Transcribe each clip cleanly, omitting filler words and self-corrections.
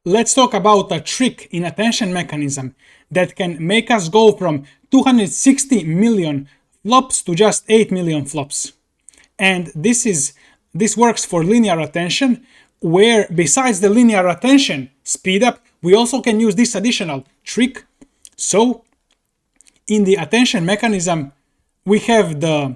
Let's talk about a trick in attention mechanism that can make us go from 260 million flops to just 8 million flops. And this works for linear attention, where besides the linear attention speed up, we also can use this additional trick. So in the attention mechanism, we have the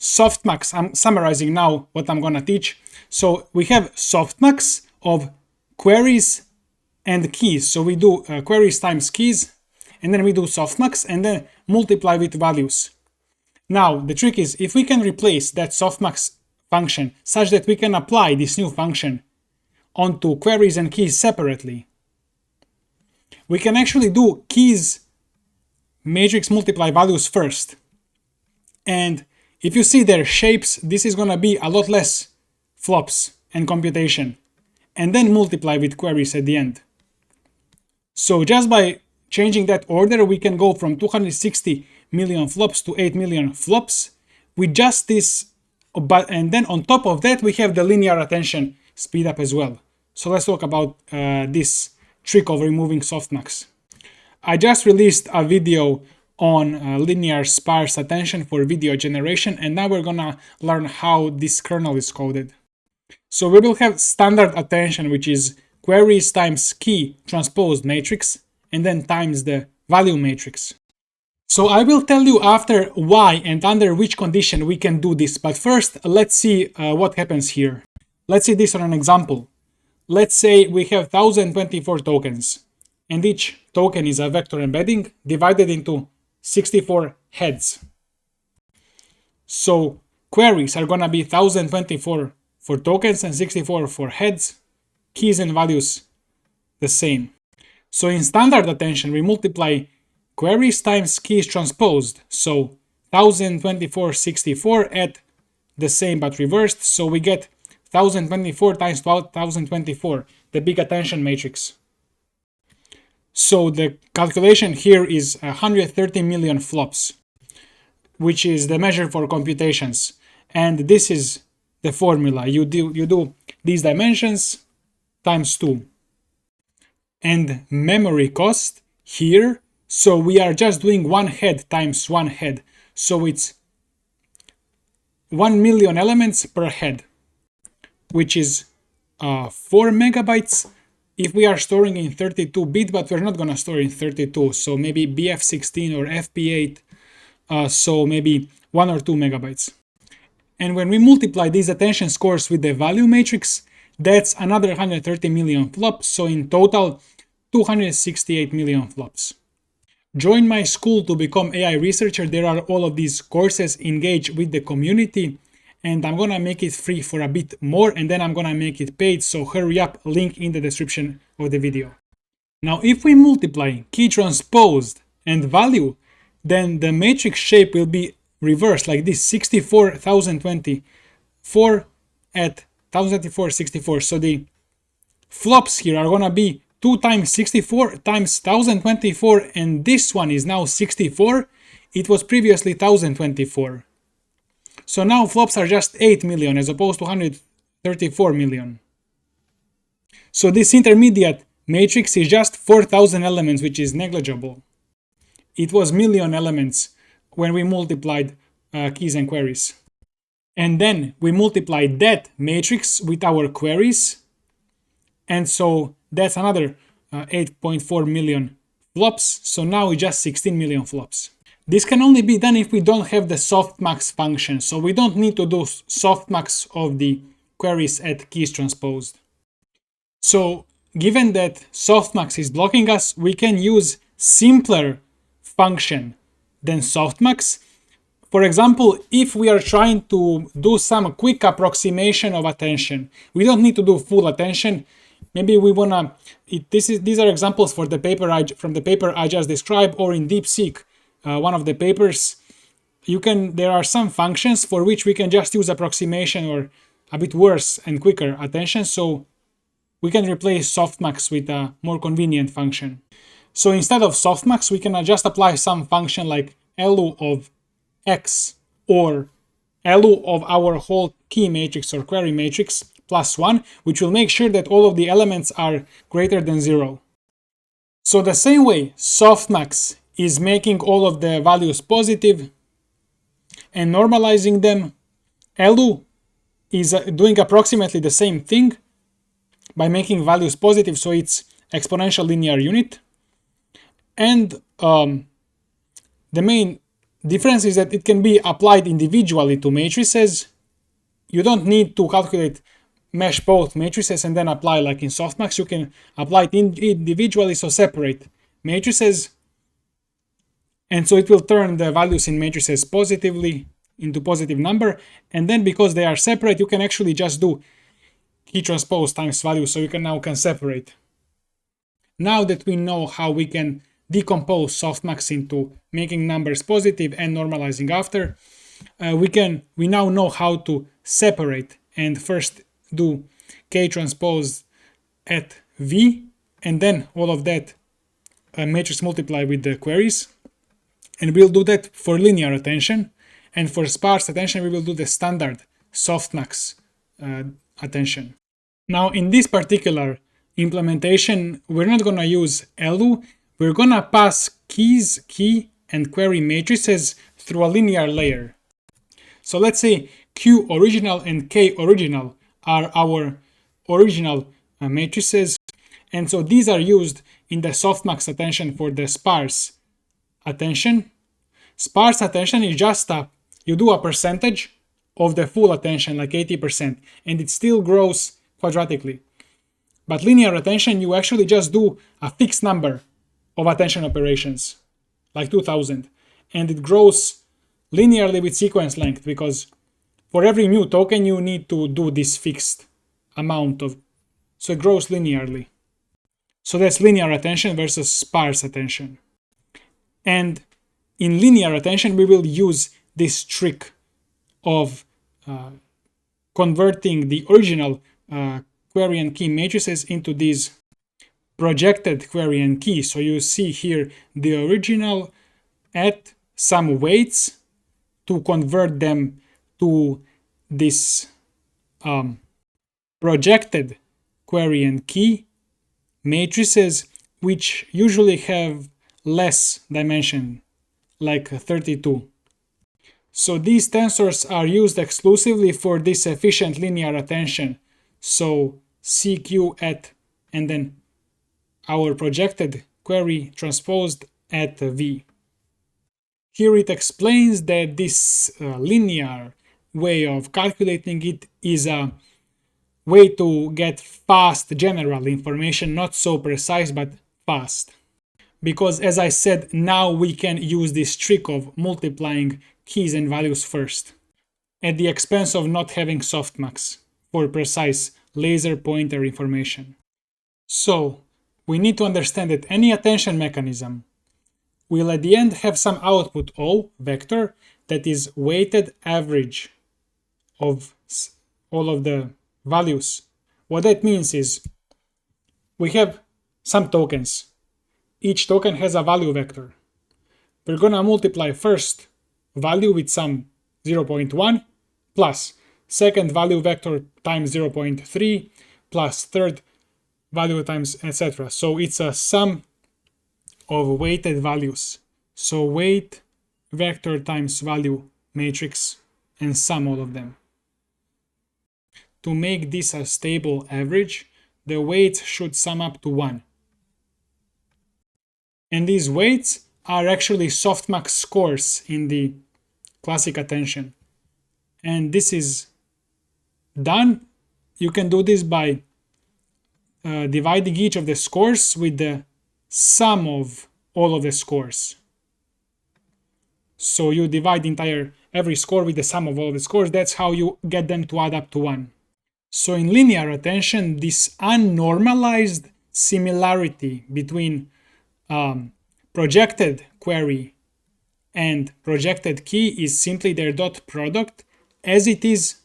softmax. I'm summarizing now what I'm gonna teach. So we have softmax of queries and keys. So we do queries times keys, and then we do softmax, and then multiply with values. Now, the trick is, if we can replace that softmax function such that we can apply this new function onto queries and keys separately, we can actually do keys matrix multiply values first. And if you see their shapes, this is gonna be a lot less flops and computation, and then multiply with queries at the end. So just by changing that order, we can go from 260 million flops to 8 million flops with just this, and then on top of that, we have the linear attention speed up as well. So let's talk about this trick of removing softmax. I just released a video on linear sparse attention for video generation, and now we're gonna learn how this kernel is coded. So we will have standard attention, which is queries times key transposed matrix, and then times the value matrix. So I will tell you after why and under which condition we can do this, but first let's see what happens here. Let's see this on an example. Let's say we have 1024 tokens, and each token is a vector embedding divided into 64 heads. So queries are gonna be 1024 for tokens and 64 for heads, keys and values the same. So in standard attention, we multiply queries times keys transposed. So 1024, 64 at the same but reversed. So we get 1024 times 1024, the big attention matrix. So the calculation here is 130 million flops, which is the measure for computations. And this is the formula. You do these dimensions times 2. And memory cost here, so we are just doing one head times one head. So it's 1 million elements per head, which is 4 megabytes if we are storing in 32-bit, but we're not gonna store in 32. So maybe BF16 or FP8, so maybe 1 or 2 megabytes. And when we multiply these attention scores with the value matrix, that's another 130 million flops. So in total, 268 million flops. Join my school to become AI researcher. There are all of these courses. Engage with the community, and I'm gonna make it free for a bit more, and then I'm gonna make it paid. So hurry up, link in the description of the video. Now, if we multiply key transposed and value, then the matrix shape will be reversed like this: 64,024 at 1024, 64. So the flops here are gonna be 2 times 64 times 1024, and this one is now 64. It was previously 1024. So now flops are just 8 million as opposed to 134 million. So this intermediate matrix is just 4,000 elements, which is negligible. It was million elements when we multiplied keys and queries. And then we multiplied that matrix with our queries, and so that's another 8.4 million flops. So now it's just 16 million flops. This can only be done if we don't have the softmax function. So we don't need to do softmax of the queries at keys transposed. So given that softmax is blocking us, we can use simpler function than softmax. For example, if we are trying to do some quick approximation of attention, we don't need to do full attention. Maybe we wanna. These are examples for the paper from the paper I just described, or in DeepSeek, one of the papers. There are some functions for which we can just use approximation or a bit worse and quicker attention. So we can replace softmax with a more convenient function. So instead of softmax, we can just apply some function like LU of X or LU of our whole key matrix or query matrix plus 1, which will make sure that all of the elements are greater than 0. So the same way Softmax is making all of the values positive and normalizing them, Elu is doing approximately the same thing by making values positive, so it's exponential linear unit. And the main difference is that it can be applied individually to matrices. You don't need to calculate mesh both matrices and then apply like in Softmax. You can apply it individually, so separate matrices. And so it will turn the values in matrices positively into positive number. And then because they are separate, you can actually just do key transpose times value, so you can now separate. Now that we know how we can decompose Softmax into making numbers positive and normalizing after, we now know how to separate and first do K transpose at V, and then all of that matrix multiply with the queries. And we'll do that for linear attention, and for sparse attention we will do the standard Softmax attention. Now in this particular implementation, we're not going to use Elu, we're going to pass keys, key, and query matrices through a linear layer. So let's say Q original and K original are our original matrices, and so these are used in the Softmax attention for the sparse attention. Sparse attention is just you do a percentage of the full attention, like 80%, and it still grows quadratically. But linear attention, you actually just do a fixed number of attention operations, like 2000, and it grows linearly with sequence length, because for every new token you need to do this fixed amount of, so it grows linearly. So that's linear attention versus sparse attention. And in linear attention we will use this trick of converting the original query and key matrices into these projected query and key. So you see here the original at some weights to convert them to this projected query and key matrices, which usually have less dimension, like 32. So these tensors are used exclusively for this efficient linear attention. So CQ at, and then our projected query transposed at V. Here it explains that this linear way of calculating it is a way to get fast general information, not so precise, but fast. Because as I said, now we can use this trick of multiplying keys and values first, at the expense of not having Softmax for precise laser pointer information. So we need to understand that any attention mechanism will at the end have some output O vector that is weighted average of all of the values. What that means is we have some tokens. Each token has a value vector. We're gonna multiply first value with some 0.1 plus second value vector times 0.3 plus third value times etc. So it's a sum of weighted values. So weight vector times value matrix and sum all of them. To make this a stable average, the weights should sum up to 1. And these weights are actually Softmax scores in the classic attention. And this is done. You can do this by dividing each of the scores with the sum of all of the scores. So you divide every score with the sum of all the scores. That's how you get them to add up to 1. So in linear attention, this unnormalized similarity between projected query and projected key is simply their dot product, as it is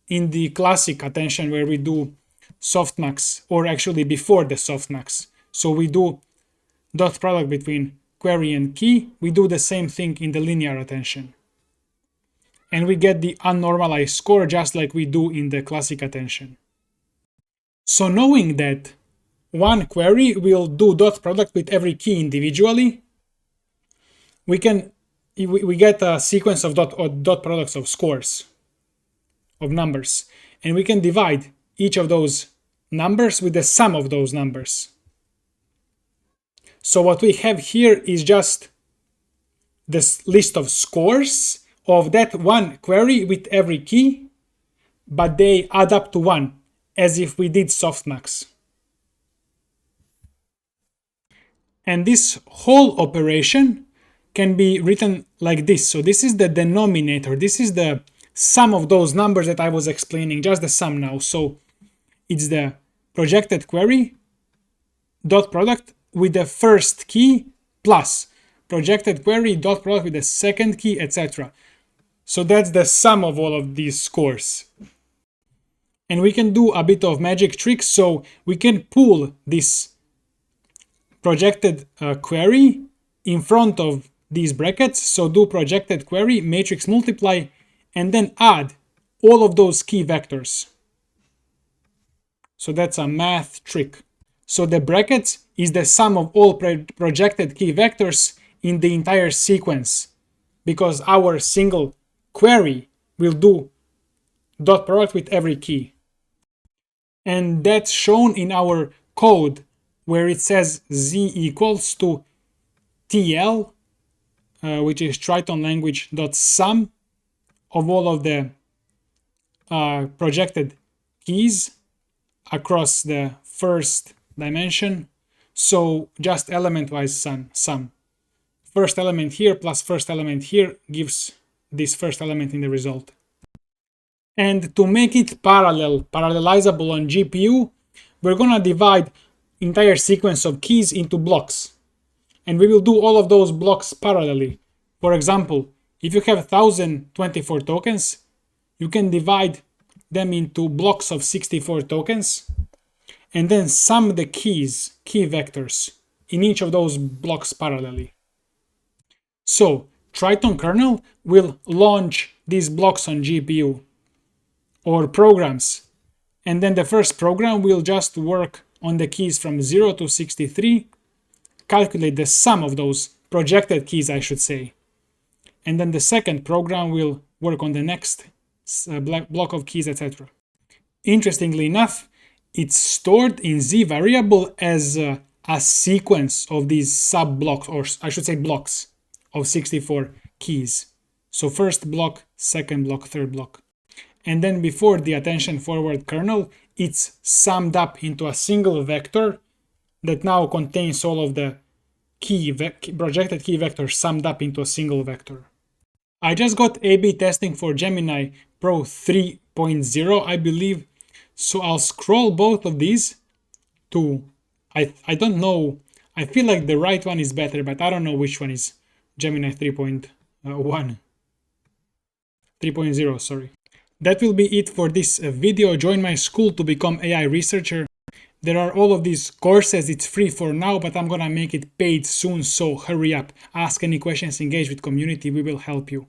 in the classic attention where we do Softmax, or actually before the Softmax. So we do dot product between query and key. We do the same thing in the linear attention. and we get the unnormalized score just like we do in the classic attention. So knowing that one query will do dot product with every key individually, we get a sequence of dot products of scores, of numbers, and we can divide each of those numbers with the sum of those numbers. So what we have here is just this list of scores of that one query with every key, but they add up to 1, as if we did softmax. And this whole operation can be written like this. So this is the denominator. This is the sum of those numbers that I was explaining, just the sum now. So it's the projected query dot product with the first key plus projected query dot product with the second key, etc. So that's the sum of all of these scores. And we can do a bit of magic tricks. So we can pull this projected query in front of these brackets. So do projected query matrix multiply and then add all of those key vectors. So that's a math trick. So the brackets is the sum of all projected key vectors in the entire sequence, because our single query will do dot product with every key. And that's shown in our code where it says z equals to TL, which is Triton language dot sum of all of the projected keys across the first dimension. So just element-wise sum. First element here plus first element here gives this first element in the result. And to make it parallelizable on GPU, we're gonna divide entire sequence of keys into blocks. And we will do all of those blocks parallelly. For example, if you have 1024 tokens, you can divide them into blocks of 64 tokens and then sum the key vectors in each of those blocks parallelly. So Triton kernel will launch these blocks on GPU or programs, and then the first program will just work on the keys from 0 to 63, calculate the sum of those projected keys, I should say. And then the second program will work on the next block of keys, etc. Interestingly enough, it's stored in Z variable as a sequence of these sub blocks, or I should say blocks of 64 keys. So first block, second block, third block. And then before the attention forward kernel, it's summed up into a single vector that now contains all of the projected key vectors summed up into a single vector. I just got A/B testing for Gemini Pro 3.0, I believe. So I'll scroll both of these to, I don't know, I feel like the right one is better, but I don't know which one is Gemini 3.0, sorry. That will be it for this video. Join my school to become AI researcher. There are all of these courses. It's free for now, but I'm gonna make it paid soon, so hurry up. Ask any questions, engage with community, we will help you.